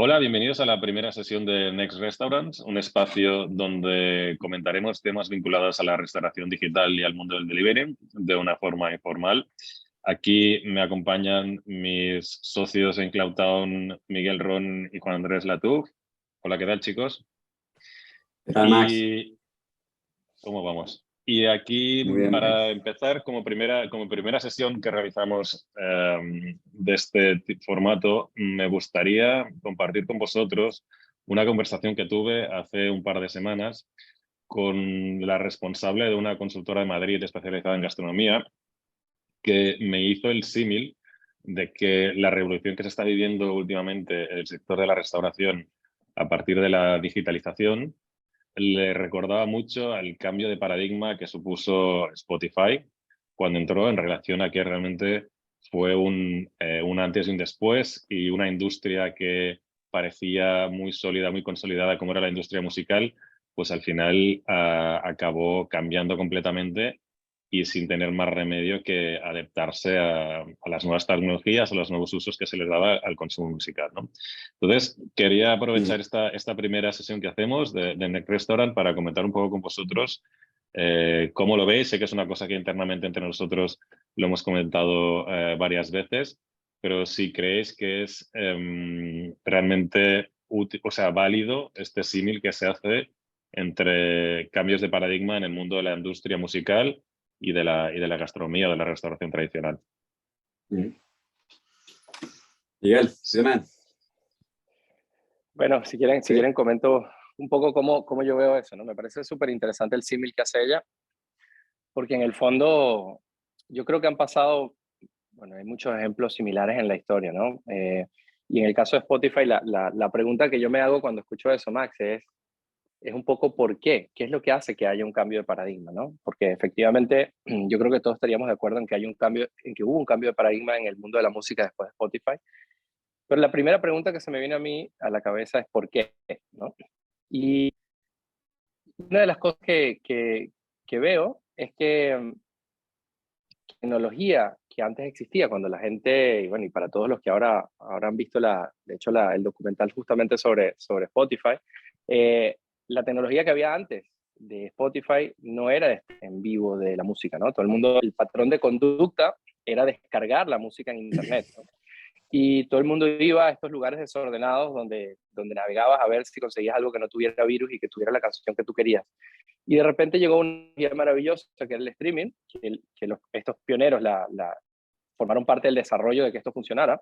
Hola, bienvenidos a la primera sesión de Next Restaurants, un espacio donde comentaremos temas vinculados a la restauración digital y al mundo del delivery de una forma informal. Aquí me acompañan mis socios en CloudTown, Miguel Ron y Juan Andrés Latug. Hola, ¿qué tal, chicos? ¿Qué tal, Max? Y ¿cómo vamos? Y aquí, Muy bien, para Max. empezar, como primera sesión que realizamos de este formato, me gustaría compartir con vosotros una conversación que tuve hace un par de semanas con la responsable de una consultora de Madrid especializada en gastronomía, que me hizo el símil de que la revolución que se está viviendo últimamente en el sector de la restauración a partir de la digitalización le recordaba mucho al cambio de paradigma que supuso Spotify cuando entró, en relación a que realmente fue un antes y un después, y una industria que parecía muy sólida, muy consolidada como era la industria musical, pues al final acabó cambiando completamente y sin tener más remedio que adaptarse a las nuevas tecnologías, a los nuevos usos que se les daba al consumo musical, ¿no? Entonces, quería aprovechar esta primera sesión que hacemos de Next Restaurant para comentar un poco con vosotros cómo lo veis. Sé que es una cosa que internamente entre nosotros lo hemos comentado varias veces, pero si creéis que es realmente útil, o sea, válido este símil que se hace entre cambios de paradigma en el mundo de la industria musical y de la gastronomía, de la restauración tradicional. Miguel, ¿sí, man? Bueno, si quieren comento un poco cómo yo veo eso, ¿no? Me parece súper interesante el símil que hace ella, porque en el fondo yo creo que han pasado, bueno, hay muchos ejemplos similares en la historia, ¿no? Y en el caso de Spotify, la pregunta que yo me hago cuando escucho eso, Max, es un poco ¿por qué? ¿Qué es lo que hace que haya un cambio de paradigma, ¿no? Porque efectivamente yo creo que todos estaríamos de acuerdo en que hay un cambio, en que hubo un cambio de paradigma en el mundo de la música después de Spotify. Pero la primera pregunta que se me viene a mí a la cabeza es ¿por qué? ¿No? Y una de las cosas que veo es que tecnología que antes existía, cuando la gente, y bueno, y para todos los que ahora han visto, de hecho, el documental justamente sobre Spotify, la tecnología que había antes de Spotify no era en vivo de la música, ¿no? Todo el mundo, el patrón de conducta era descargar la música en Internet, ¿no? Y todo el mundo iba a estos lugares desordenados donde navegabas a ver si conseguías algo que no tuviera virus y que tuviera la canción que tú querías. Y de repente llegó una idea maravillosa, que era el streaming, estos pioneros formaron parte del desarrollo de que esto funcionara.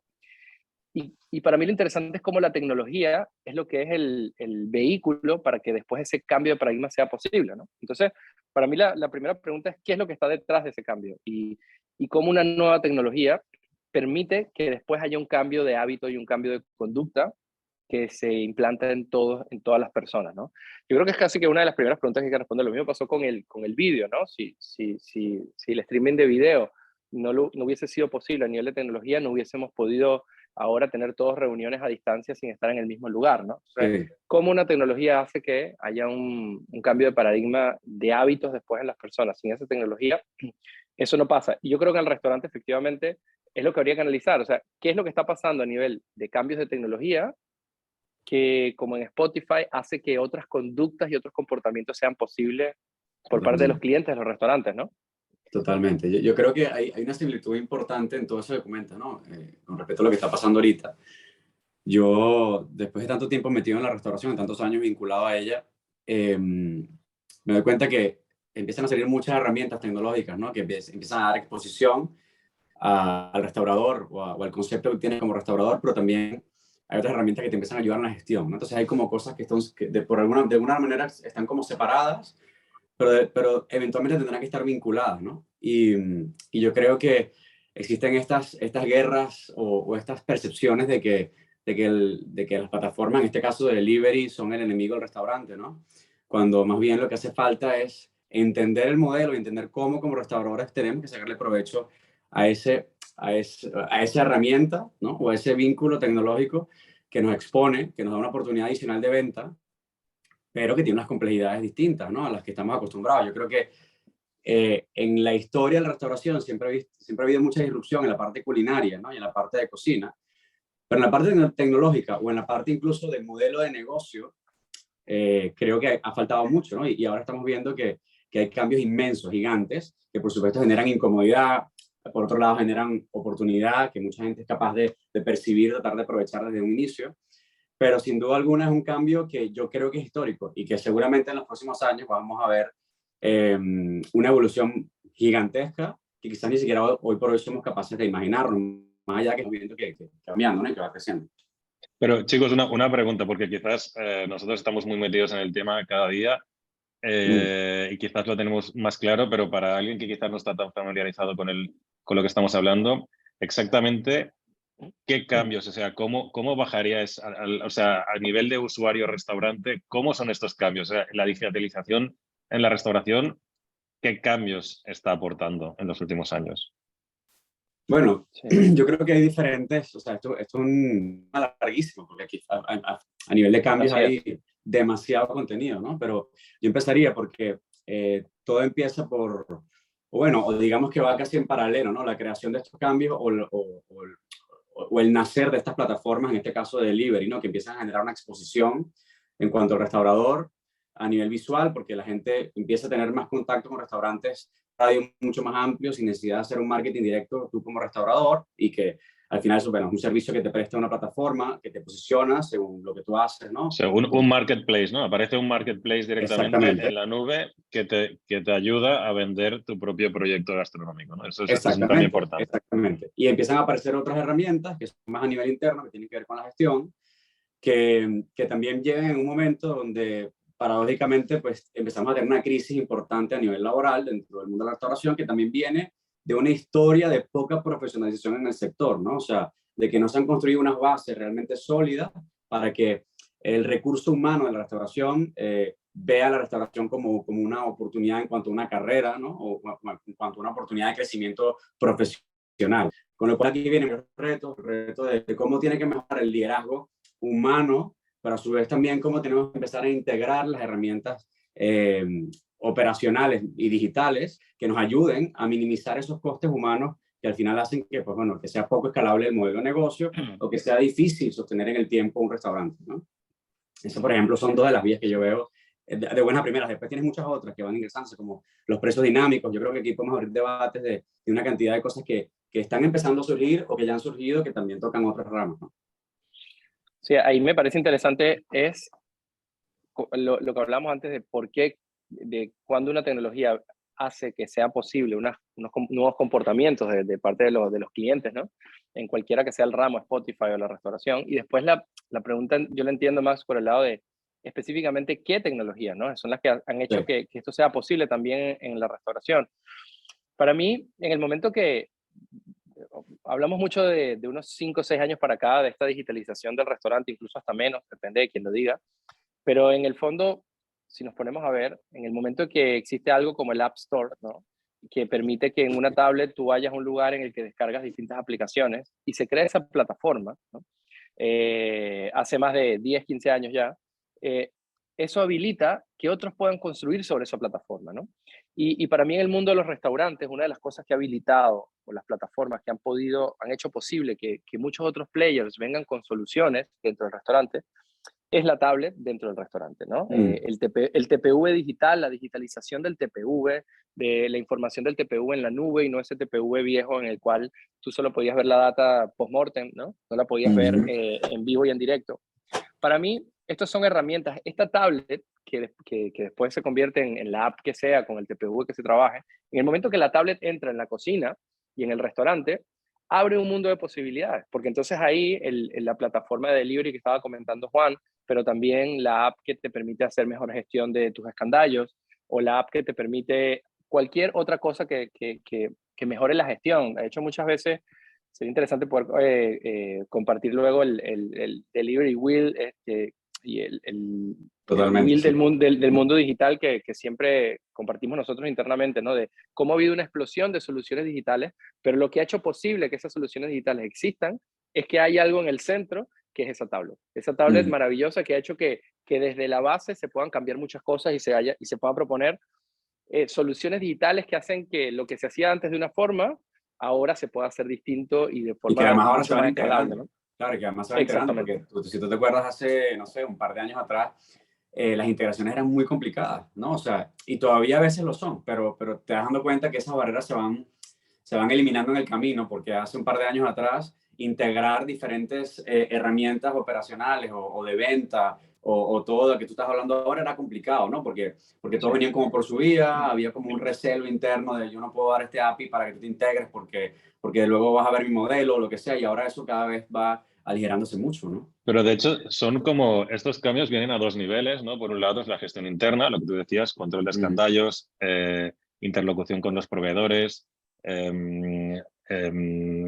Y para mí lo interesante es cómo la tecnología es lo que es el vehículo para que después ese cambio de paradigma sea posible, ¿no? Entonces, para mí la primera pregunta es qué es lo que está detrás de ese cambio y cómo una nueva tecnología permite que después haya un cambio de hábito y un cambio de conducta que se implanta en todas las personas, ¿no? Yo creo que es casi que una de las primeras preguntas que hay que responder. Lo mismo pasó con el vídeo, ¿no? Si el streaming de video no hubiese sido posible a nivel de tecnología, no hubiésemos podido ahora tener todas reuniones a distancia sin estar en el mismo lugar, ¿no? O sea, ¿cómo una tecnología hace que haya un cambio de paradigma de hábitos después en las personas? Sin esa tecnología, eso no pasa. Y yo creo que en el restaurante, efectivamente, es lo que habría que analizar. O sea, ¿qué es lo que está pasando a nivel de cambios de tecnología que, como en Spotify, hace que otras conductas y otros comportamientos sean posibles por parte de los clientes de los restaurantes, ¿no? Totalmente. Yo creo que hay una similitud importante en todo eso que comentas, ¿no? Con respecto a lo que está pasando ahorita. Yo, después de tanto tiempo metido en la restauración, tantos años vinculado a ella, me doy cuenta que empiezan a salir muchas herramientas tecnológicas, ¿no? Que empiezan a dar exposición al restaurador o al concepto que tienes como restaurador, pero también hay otras herramientas que te empiezan a ayudar en la gestión, ¿no? Entonces hay como cosas que, de alguna manera están como separadas, pero eventualmente tendrán que estar vinculadas, ¿no? Y yo creo que existen estas guerras o estas percepciones de que las plataformas, en este caso de delivery, son el enemigo del restaurante, ¿no? Cuando más bien lo que hace falta es entender el modelo y entender cómo como restauradores tenemos que sacarle provecho a esa herramienta, ¿no? O a ese vínculo tecnológico que nos expone, que nos da una oportunidad adicional de venta, pero que tiene unas complejidades distintas, ¿no? A las que estamos acostumbrados. Yo creo que en la historia de la restauración siempre ha habido mucha disrupción en la parte culinaria, ¿no? Y en la parte de cocina. Pero en la parte tecnológica o en la parte incluso del modelo de negocio, creo que ha faltado mucho, ¿no? Y ahora estamos viendo que hay cambios inmensos, gigantes, que por supuesto generan incomodidad, por otro lado generan oportunidad, que mucha gente es capaz de percibir, tratar de aprovechar desde un inicio, pero sin duda alguna es un cambio que yo creo que es histórico y que seguramente en los próximos años vamos a ver una evolución gigantesca que quizás ni siquiera hoy por hoy somos capaces de imaginarnos, más allá que estamos viendo que cambiando, ¿no? Y que va creciendo. Pero chicos, una pregunta, porque quizás nosotros estamos muy metidos en el tema cada día y quizás lo tenemos más claro, pero para alguien que quizás no está tan familiarizado con lo que estamos hablando, exactamente qué cambios, o sea, cómo bajarías, o sea, a nivel de usuario restaurante, cómo son estos cambios, o sea, la digitalización en la restauración, ¿qué cambios está aportando en los últimos años? Bueno, Sí. yo creo que hay diferentes, o sea, esto es un tema larguísimo, porque aquí a nivel de cambios Así es. hay demasiado contenido, ¿no? Pero yo empezaría porque todo empieza por, o bueno, o digamos que va casi en paralelo, ¿no? La creación de estos cambios o el nacer de estas plataformas, en este caso de delivery, ¿no? Que empiezan a generar una exposición en cuanto al restaurador a nivel visual, porque la gente empieza a tener más contacto con restaurantes radio mucho más amplio sin necesidad de hacer un marketing directo tú como restaurador y que al final eso, bueno, es un servicio que te presta una plataforma que te posiciona según lo que tú haces, O ¿no? sea, un marketplace, ¿no? Aparece un marketplace directamente Exactamente, en la nube que te ayuda a vender tu propio proyecto gastronómico, ¿no? Eso es un cambio exactamente, importante. exactamente. Y empiezan a aparecer otras herramientas que son más a nivel interno, que tienen que ver con la gestión, que también llegan en un momento donde paradójicamente pues empezamos a tener una crisis importante a nivel laboral dentro del mundo de la restauración que también viene de una historia de poca profesionalización en el sector, ¿no? O sea, de que no se han construido unas bases realmente sólidas para que el recurso humano de la restauración vea la restauración como una oportunidad en cuanto a una carrera, ¿no? O en cuanto a una oportunidad de crecimiento profesional. Con lo cual aquí viene el reto de cómo tiene que mejorar el liderazgo humano, pero a su vez también cómo tenemos que empezar a integrar las herramientas operacionales y digitales que nos ayuden a minimizar esos costes humanos que al final hacen que, pues, bueno, que sea poco escalable el modelo de negocio o que sea difícil sostener en el tiempo un restaurante, ¿no? Eso, por ejemplo, son dos de las vías que yo veo de buenas primeras. Después tienes muchas otras que van ingresándose, como los precios dinámicos. Yo creo que aquí podemos abrir debates de una cantidad de cosas que están empezando a surgir o que ya han surgido que también tocan otras ramas, ¿no? Sí, ahí me parece interesante es lo que hablamos antes de por qué, de cuando una tecnología hace que sea posible unos nuevos comportamientos de parte de los clientes, ¿no? En cualquiera que sea el ramo, Spotify o la restauración. Y después la pregunta yo la entiendo más por el lado de específicamente qué tecnologías, ¿no? Son las que han hecho Sí. que esto sea posible también en la restauración. Para mí, en el momento que hablamos mucho de unos 5 o 6 años para acá, de esta digitalización del restaurante, incluso hasta menos, depende de quién lo diga, pero en el fondo, si nos ponemos a ver, en el momento que existe algo como el App Store, ¿no? Que permite que en una tablet tú vayas a un lugar en el que descargas distintas aplicaciones y se crea esa plataforma, ¿no? Hace más de 10, 15 años ya, eh, eso habilita que otros puedan construir sobre esa plataforma, ¿no? Y para mí en el mundo de los restaurantes, una de las cosas que ha habilitado o las plataformas que han hecho posible que muchos otros players vengan con soluciones dentro del restaurante, es la tablet dentro del restaurante, ¿no? El TPV digital, la digitalización del TPV, de la información del TPV en la nube y no ese TPV viejo en el cual tú solo podías ver la data post-mortem, ¿no? No la podías ver en vivo y en directo. Para mí, estas son herramientas. Esta tablet, que después se convierte en la app que sea, con el TPV que se trabaje, en el momento que la tablet entra en la cocina y en el restaurante, abre un mundo de posibilidades, porque entonces ahí la plataforma de delivery que estaba comentando Juan, pero también la app que te permite hacer mejor gestión de tus escandallos, o la app que te permite cualquier otra cosa que mejore la gestión. De hecho, muchas veces sería interesante poder compartir luego el delivery wheel y el Totalmente, wheel sí. del mundo digital que siempre compartimos nosotros internamente, ¿no? De cómo ha habido una explosión de soluciones digitales, pero lo que ha hecho posible que esas soluciones digitales existan es que hay algo en el centro que es esa tablet. Esa tablet maravillosa que ha hecho que desde la base se puedan cambiar muchas cosas y se puedan proponer soluciones digitales que hacen que lo que se hacía antes de una forma, ahora se pueda hacer distinto y de Y que forma además ahora se mucho van más escalable, integrando. ¿no? Claro, y que además se va integrando, porque si tú te acuerdas hace, no sé, un par de años atrás, las integraciones eran muy complicadas, ¿no? O sea, y todavía a veces lo son, pero te vas dando cuenta que esas barreras se van eliminando en el camino, porque hace un par de años atrás, integrar diferentes herramientas operacionales o de venta o todo lo que tú estás hablando ahora era complicado, ¿no? Porque todos venían como por su vía, había como un recelo interno de yo no puedo dar este API para que tú te integres porque luego vas a ver mi modelo o lo que sea, y ahora eso cada vez va aligerándose mucho, ¿no? Pero de hecho son como, estos cambios vienen a dos niveles, ¿no? Por un lado es la gestión interna, lo que tú decías, control de escandallos, interlocución con los proveedores,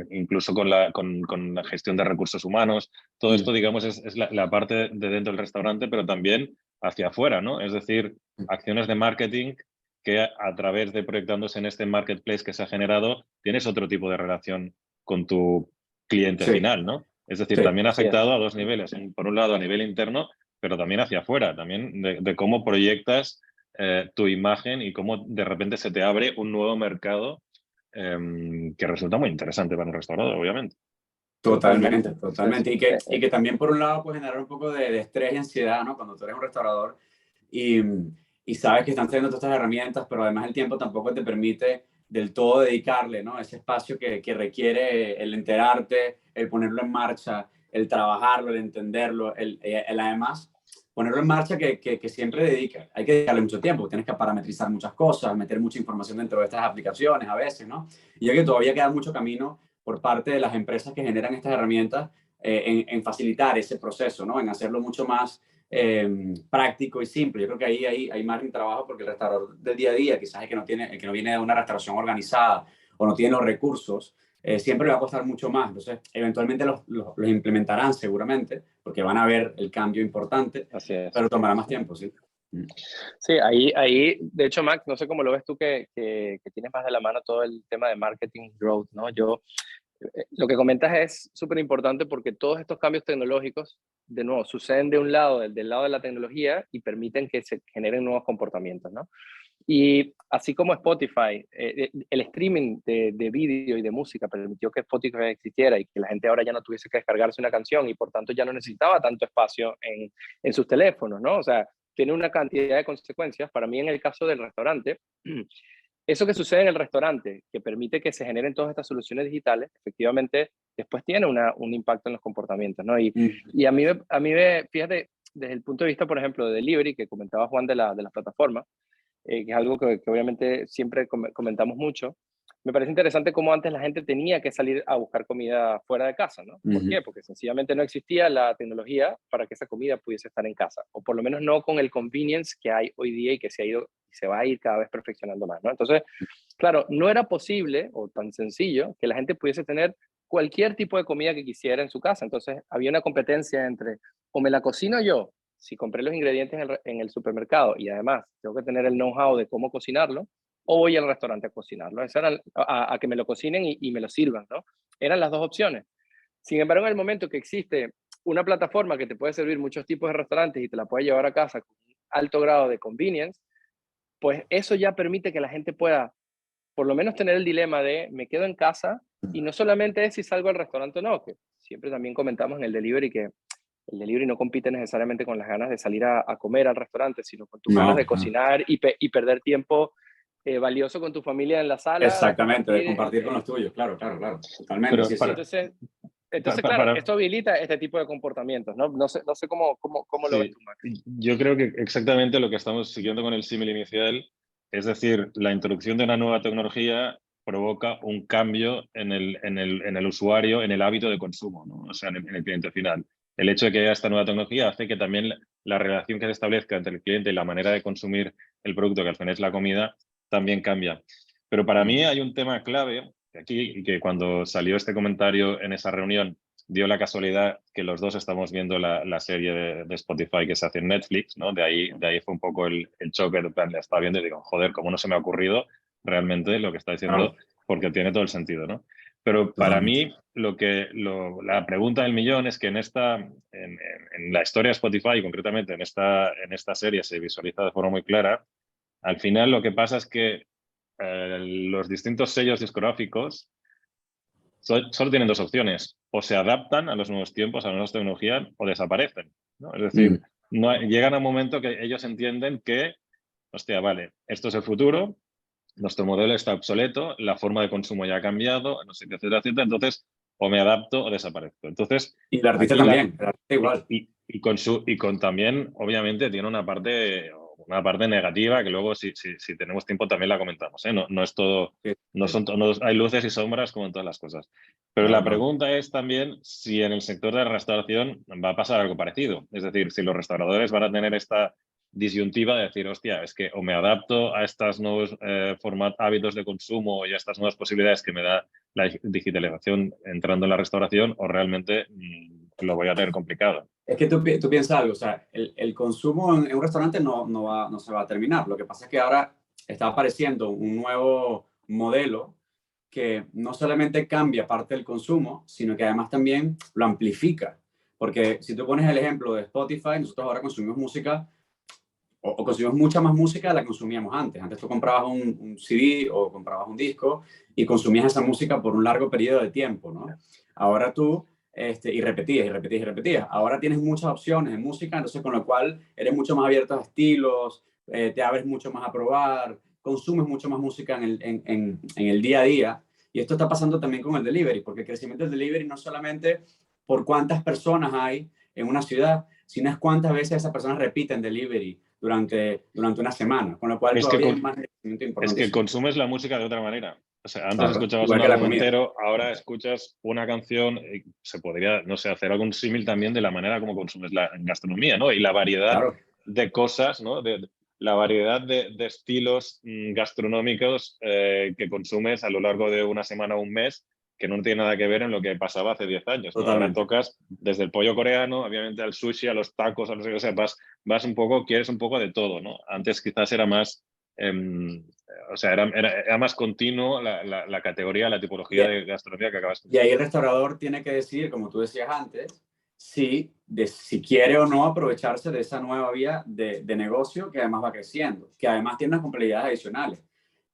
incluso con la gestión de recursos humanos. Todo esto, digamos, es la parte de dentro del restaurante, pero también hacia afuera, ¿no? Es decir, acciones de marketing que a través de proyectándose en este marketplace que se ha generado, tienes otro tipo de relación con tu cliente final, ¿no? Es decir, Sí, también ha afectado a dos niveles. Por un lado, a nivel interno, pero también hacia afuera, también de cómo proyectas tu imagen y cómo de repente se te abre un nuevo mercado que resulta muy interesante para un restaurante, obviamente. Totalmente, totalmente. Y que también por un lado puede generar un poco de estrés y ansiedad, ¿no? Cuando tú eres un restaurador y, y sabes que están teniendo todas estas herramientas, pero además el tiempo tampoco te permite del todo dedicarle, ¿no? Ese espacio que requiere el enterarte, el ponerlo en marcha, el trabajarlo, el entenderlo, el además ponerlo en marcha que siempre dedica. Hay que dedicarle mucho tiempo, tienes que parametrizar muchas cosas, meter mucha información dentro de estas aplicaciones a veces, ¿no? Y yo creo que todavía queda mucho camino por parte de las empresas que generan estas herramientas en facilitar ese proceso, ¿no? En hacerlo mucho más práctico y simple. Yo creo que ahí hay margen de trabajo porque el restaurador del día a día, quizás el que no viene de una restauración organizada o no tiene los recursos, siempre le va a costar mucho más. Entonces, eventualmente los implementarán seguramente porque van a ver el cambio importante, pero tomará más tiempo, ¿sí? Sí, ahí, de hecho, Max, no sé cómo lo ves tú que tienes más de la mano todo el tema de marketing growth, ¿no? Lo que comentas es súper importante porque todos estos cambios tecnológicos, de nuevo, suceden de un lado, del lado de la tecnología y permiten que se generen nuevos comportamientos, ¿no? Y así como Spotify, el streaming de vídeo y de música permitió que Spotify existiera y que la gente ahora ya no tuviese que descargarse una canción y por tanto ya no necesitaba tanto espacio en sus teléfonos, ¿no? O sea, tiene una cantidad de consecuencias. Para mí, en el caso del restaurante, eso que sucede en el restaurante, que permite que se generen todas estas soluciones digitales, efectivamente, después tiene un impacto en los comportamientos, ¿no? Y fíjate, desde el punto de vista, por ejemplo, de delivery, que comentaba Juan de la plataforma, que es algo que obviamente siempre comentamos mucho, me parece interesante cómo antes la gente tenía que salir a buscar comida fuera de casa, ¿no? ¿Por qué? Porque sencillamente no existía la tecnología para que esa comida pudiese estar en casa, o por lo menos no con el convenience que hay hoy día y que se ha ido y se va a ir cada vez perfeccionando más, ¿no? Entonces, claro, no era posible o tan sencillo que la gente pudiese tener cualquier tipo de comida que quisiera en su casa. Entonces, había una competencia entre o me la cocino yo, si compré los ingredientes en el supermercado y además tengo que tener el know-how de cómo cocinarlo, o voy al restaurante a cocinarlo. Esa era a que me lo cocinen y me lo sirvan, ¿no? Eran las dos opciones. Sin embargo, en el momento que existe una plataforma que te puede servir muchos tipos de restaurantes y te la puede llevar a casa con un alto grado de convenience, pues eso ya permite que la gente pueda por lo menos tener el dilema de me quedo en casa y no solamente es si salgo al restaurante o no, que siempre también comentamos en el delivery que el delivery no compite necesariamente con las ganas de salir a comer al restaurante, sino con tus ganas de cocinar y perder tiempo valioso con tu familia en la sala, de Exactamente, de compartir. compartir con los tuyos, claro, totalmente. Pero Sí, Entonces, claro, esto habilita este tipo de comportamientos, ¿no? No sé cómo lo ves sí, tú, Max. yo creo que exactamente lo que estamos siguiendo con el símil inicial, es decir, la introducción de una nueva tecnología provoca un cambio en el usuario, en el hábito de consumo, ¿no? O sea, en el cliente final. El hecho de que haya esta nueva tecnología hace que también la relación que se establezca entre el cliente y la manera de consumir el producto, que al final es la comida, también cambia. Pero para mí hay un tema clave aquí, y que cuando salió este comentario en esa reunión, dio la casualidad que los dos estamos viendo la serie de Spotify que se hace en Netflix, ¿no? De ahí fue un poco el choque, de plan, la estaba viendo y digo, joder, ¿cómo no se me ha ocurrido realmente lo que está diciendo? Porque tiene todo el sentido, ¿no? Pero para mí, la pregunta del millón es que en la historia de Spotify, concretamente en esta serie, se visualiza de forma muy clara. Al final, lo que pasa es que los distintos sellos discográficos solo tienen dos opciones. o se adaptan a los nuevos tiempos, a las nuevas tecnologías, o desaparecen, ¿no? Es decir, no, llegan a un momento que ellos entienden que, hostia, vale, esto es el futuro, nuestro modelo está obsoleto, la forma de consumo ya ha cambiado, no sé qué, etcétera, etcétera. Entonces, o me adapto o desaparezco. Entonces, y el artista también, el artista igual. Y con también, obviamente, tiene una parte negativa que luego, si tenemos tiempo, también la comentamos, ¿eh? No es todo, Sí, no sí. son, hay luces y sombras como en todas las cosas. Pero Claro, la pregunta es también si en el sector de la restauración va a pasar algo parecido. Es decir, si los restauradores van a tener esta disyuntiva de decir, hostia, es que o me adapto a estos nuevos hábitos de consumo y a estas nuevas posibilidades que me da la digitalización entrando en la restauración, o realmente lo voy a tener complicado. Es que tú piensas algo, o sea, el consumo en un restaurante no se va a terminar. Lo que pasa es que ahora está apareciendo un nuevo modelo que no solamente cambia parte del consumo, sino que además también lo amplifica. Porque si tú pones el ejemplo de Spotify, nosotros ahora consumimos música o consumimos mucha más música de la que consumíamos antes. Antes tú comprabas un CD o comprabas un disco y consumías esa música por un largo periodo de tiempo, ¿no? Ahora tú, y repetías y repetías y repetías. Ahora tienes muchas opciones de música, entonces con lo cual eres mucho más abierto a estilos, te abres mucho más a probar, consumes mucho más música en el día a día. Y esto está pasando también con el delivery, porque el crecimiento del delivery no solamente por cuántas personas hay en una ciudad, sino es cuántas veces esas personas repiten delivery durante una semana, con lo cual Es que, todavía es más crecimiento es que importantísimo. consumes la música de otra manera. O sea, antes Claro, escuchabas igual un que la álbum comida. entero, ahora escuchas una canción. Se podría, no sé, hacer algún símil también de la manera como consumes la gastronomía, ¿no? Y la variedad Claro, de cosas, ¿no? La variedad de estilos gastronómicos que consumes a lo largo de una semana o un mes, que no tiene nada que ver en lo que pasaba hace 10 años, ¿no? Ahora totalmente. tocas desde el pollo coreano, obviamente, al sushi, a los tacos, a no sé qué, o sea, vas un poco, quieres un poco de todo, ¿no? Antes quizás era más... o sea, era más continuo la categoría, la tipología de gastronomía que acabas de Y ahí decir. el restaurador tiene que decidir, como tú decías antes, si quiere o no aprovecharse de esa nueva vía de negocio que además va creciendo, que además tiene unas complejidades adicionales,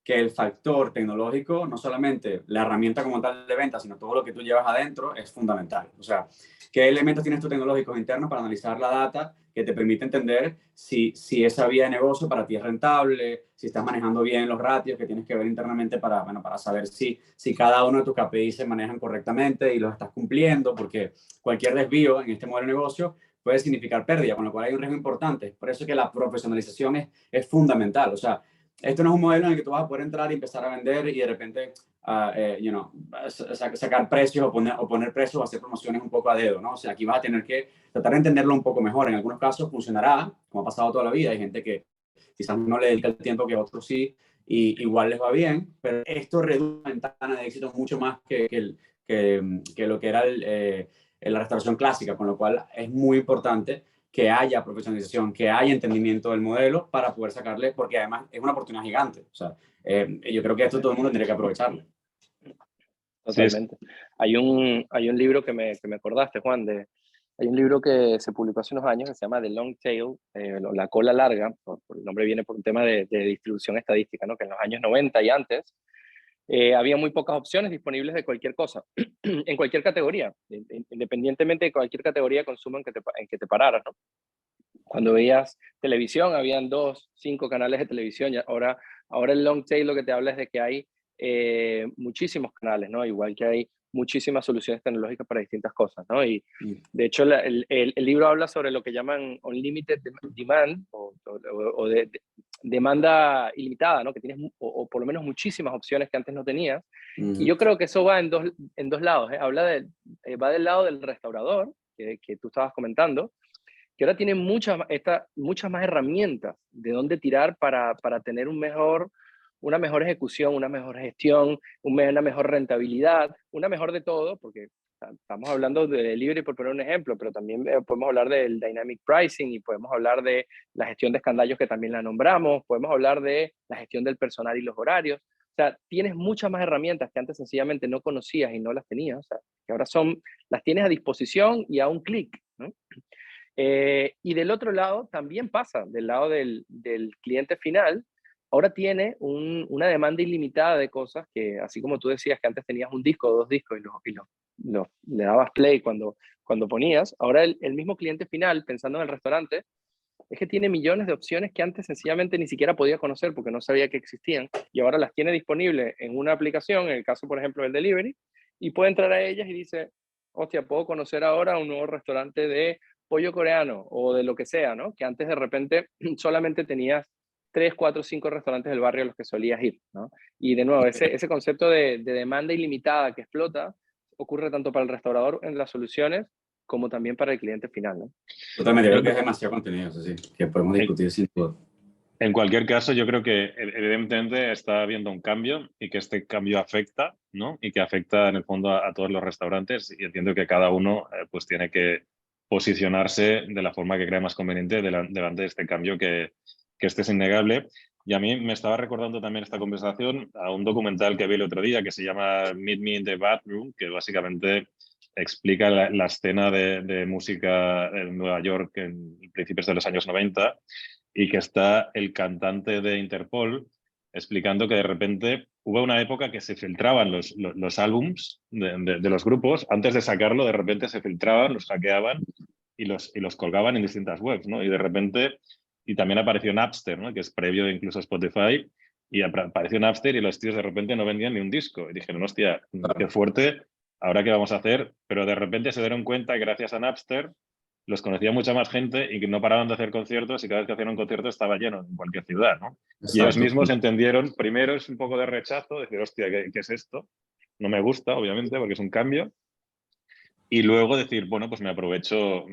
que el factor tecnológico, no solamente la herramienta como tal de venta, sino todo lo que tú llevas adentro es fundamental. O sea, ¿qué elementos tienes tú tecnológicos internos para analizar la data que te permite entender si esa vía de negocio para ti es rentable, si estás manejando bien los ratios que tienes que ver internamente para saber si cada uno de tus KPI se manejan correctamente y los estás cumpliendo? Porque cualquier desvío en este modelo de negocio puede significar pérdida, con lo cual hay un riesgo importante. Por eso que la profesionalización es fundamental. O sea, esto no es un modelo en el que tú vas a poder entrar y empezar a vender y de repente sacar precios o poner precios o hacer promociones un poco a dedo, ¿no? O sea, aquí vas a tener que tratar de entenderlo un poco mejor. En algunos casos funcionará, como ha pasado toda la vida. Hay gente que quizás no le dedica el tiempo que otros sí, y igual les va bien, pero esto reduce la ventana de éxito mucho más que lo que era la restauración clásica, con lo cual es muy importante que haya profesionalización, que haya entendimiento del modelo para poder sacarle, porque además es una oportunidad gigante. O sea, yo creo que esto todo el mundo tendría que aprovecharlo. Sí, Totalmente. Hay un libro que me acordaste, Juan, hay un libro que se publicó hace unos años que se llama The Long Tail, la cola larga, por el nombre viene por un tema de distribución estadística, ¿no? Que en los años 90 y antes había muy pocas opciones disponibles de cualquier cosa, en cualquier categoría, independientemente de cualquier categoría de consumo en que te pararas, ¿no? Cuando veías televisión, habían 2, 5 canales de televisión. Y ahora el long tail lo que te habla es de que hay muchísimos canales, ¿no? Igual que hay muchísimas soluciones tecnológicas para distintas cosas, ¿no? Y de hecho el libro habla sobre lo que llaman unlimited demand o demanda ilimitada, ¿no? Que tienes, o por lo menos muchísimas opciones que antes no tenías. Y yo creo que eso va en dos lados, ¿eh? Va del lado del restaurador, que tú estabas comentando, que ahora tiene muchas más herramientas de dónde tirar para tener una mejor ejecución, una mejor gestión, una mejor rentabilidad, una mejor de todo, porque estamos hablando de delivery por poner un ejemplo, pero también podemos hablar del dynamic pricing y podemos hablar de la gestión de escandallos que también la nombramos, podemos hablar de la gestión del personal y los horarios. O sea, tienes muchas más herramientas que antes sencillamente no conocías y no las tenías, o sea, que ahora las tienes a disposición y a un clic, ¿no? Y del otro lado también pasa, del lado del cliente final, ahora tiene una demanda ilimitada de cosas que, así como tú decías que antes tenías un disco o 2 discos y los le dabas play cuando ponías. Ahora el mismo cliente final, pensando en el restaurante, es que tiene millones de opciones que antes sencillamente ni siquiera podía conocer porque no sabía que existían, y ahora las tiene disponibles en una aplicación, en el caso, por ejemplo, del delivery, y puede entrar a ellas y dice, hostia, puedo conocer ahora un nuevo restaurante de pollo coreano o de lo que sea, ¿no? Que antes de repente solamente tenías 3, 4, 5 restaurantes del barrio a los que solías ir, ¿no? Y de nuevo, ese concepto de demanda ilimitada que explota ocurre tanto para el restaurador en las soluciones como también para el cliente final, ¿no? Totalmente, creo que es demasiado contenido, eso sí, que podemos discutir sin duda. En cualquier caso, yo creo que evidentemente está habiendo un cambio y que este cambio afecta, ¿no? Y que afecta en el fondo a todos los restaurantes, y entiendo que cada uno pues tiene que posicionarse de la forma que crea más conveniente delante de este cambio que este es innegable. Y a mí me estaba recordando también esta conversación a un documental que vi el otro día que se llama Meet Me in the Bathroom, que básicamente explica la escena de música en Nueva York en principios de los años 90, y que está el cantante de Interpol explicando que de repente hubo una época que se filtraban los álbums de los grupos. Antes de sacarlo, de repente se filtraban, los hackeaban y los colgaban en distintas webs, ¿no? Y de repente, y también apareció Napster, ¿no? Que es previo incluso a Spotify, y apareció Napster y los tíos de repente no vendían ni un disco. Y dijeron, hostia, qué fuerte, ¿ahora qué vamos a hacer? Pero de repente se dieron cuenta que gracias a Napster los conocía mucha más gente y que no paraban de hacer conciertos, y cada vez que hacían un concierto estaba lleno en cualquier ciudad, ¿no? Exacto. Y ellos mismos entendieron, primero es un poco de rechazo, decir, hostia, ¿qué es esto? No me gusta, obviamente, porque es un cambio. Y luego decir, bueno, pues me aprovecho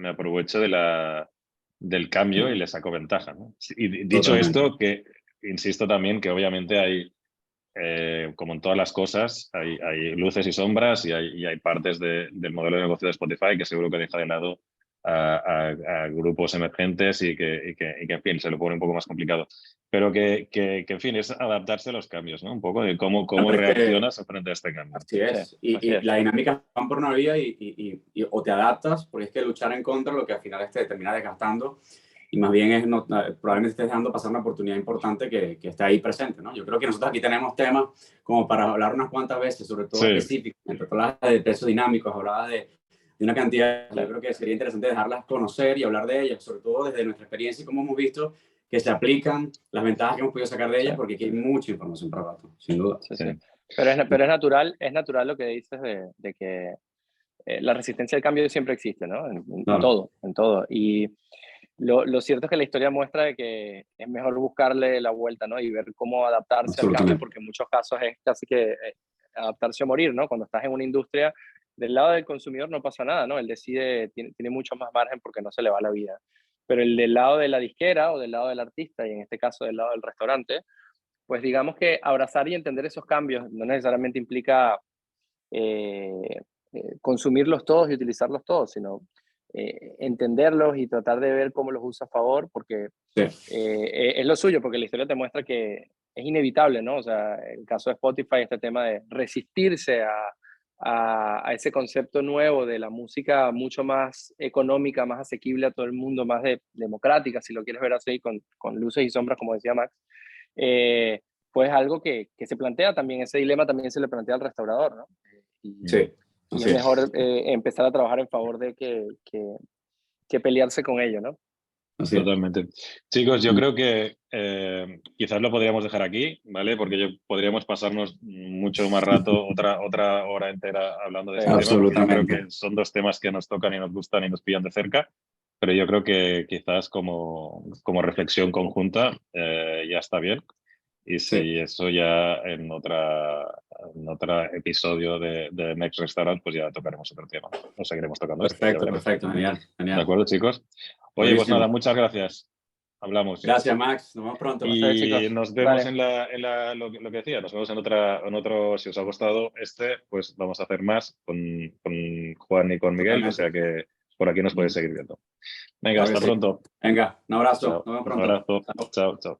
del cambio y le saco ventaja, ¿no? Y dicho esto, que insisto también que obviamente hay, como en todas las cosas, hay luces y sombras, y hay partes del modelo de negocio de Spotify que seguro que deja de lado a grupos emergentes y que, en fin, se lo pone un poco más complicado. Pero que en fin, es adaptarse a los cambios, ¿no? Un poco de cómo reaccionas frente a este cambio. Así es. Sí, y la dinámica van por una vía y o te adaptas, porque es que luchar en contra lo que al final te termina desgastando, y más bien es probablemente estés dejando pasar una oportunidad importante que está ahí presente, ¿no? Yo creo que nosotros aquí tenemos temas como para hablar unas cuantas veces, sobre todo específicos. Hablabas de precios dinámicos, hablabas de una cantidad, yo creo que sería interesante dejarlas conocer y hablar de ellas, sobre todo desde nuestra experiencia y cómo hemos visto que se aplican, las ventajas que hemos podido sacar de ellas, porque aquí hay mucha información para rato, sin duda. Sí. Pero es natural lo que dices de que la resistencia al cambio siempre existe, ¿no? En todo. Y lo cierto es que la historia muestra de que es mejor buscarle la vuelta, ¿no? Y ver cómo adaptarse al cambio, porque en muchos casos es casi que adaptarse o morir, ¿no? Cuando estás en una industria, del lado del consumidor no pasa nada, ¿no? Él decide, tiene mucho más margen porque no se le va la vida. Pero el del lado de la disquera o del lado del artista, y en este caso del lado del restaurante, pues digamos que abrazar y entender esos cambios no necesariamente implica consumirlos todos y utilizarlos todos, sino entenderlos y tratar de ver cómo los usa a favor, porque es lo suyo, porque la historia te muestra que es inevitable, ¿no? O sea, el caso de Spotify, este tema de resistirse a ese concepto nuevo de la música mucho más económica, más asequible a todo el mundo, más democrática, si lo quieres ver así, con luces y sombras, como decía Max, pues algo que se plantea también, ese dilema también se le plantea al restaurador, ¿no? Y es mejor empezar a trabajar en favor de que pelearse con ello, ¿no? Totalmente. Chicos, yo creo que quizás lo podríamos dejar aquí, ¿vale? Porque podríamos pasarnos mucho más rato, otra hora entera hablando de este tema, porque yo creo que son dos temas que nos tocan y nos gustan y nos pillan de cerca, pero yo creo que quizás como reflexión conjunta ya está bien. Y si eso ya en otro episodio de Next Restaurant, pues ya tocaremos otro tema. Lo seguiremos tocando. Perfecto, genial. ¿De acuerdo, chicos? Oye, pues nada, muchas gracias. Hablamos. Gracias, Max. Nos vemos pronto. Y nos vemos en lo que decía, nos vemos en otro, si os ha gustado pues vamos a hacer más con Juan y con Miguel, o sea que por aquí nos podéis seguir viendo. Venga, hasta pronto. Venga, un abrazo. Chao. Nos vemos pronto. Un abrazo. Chao.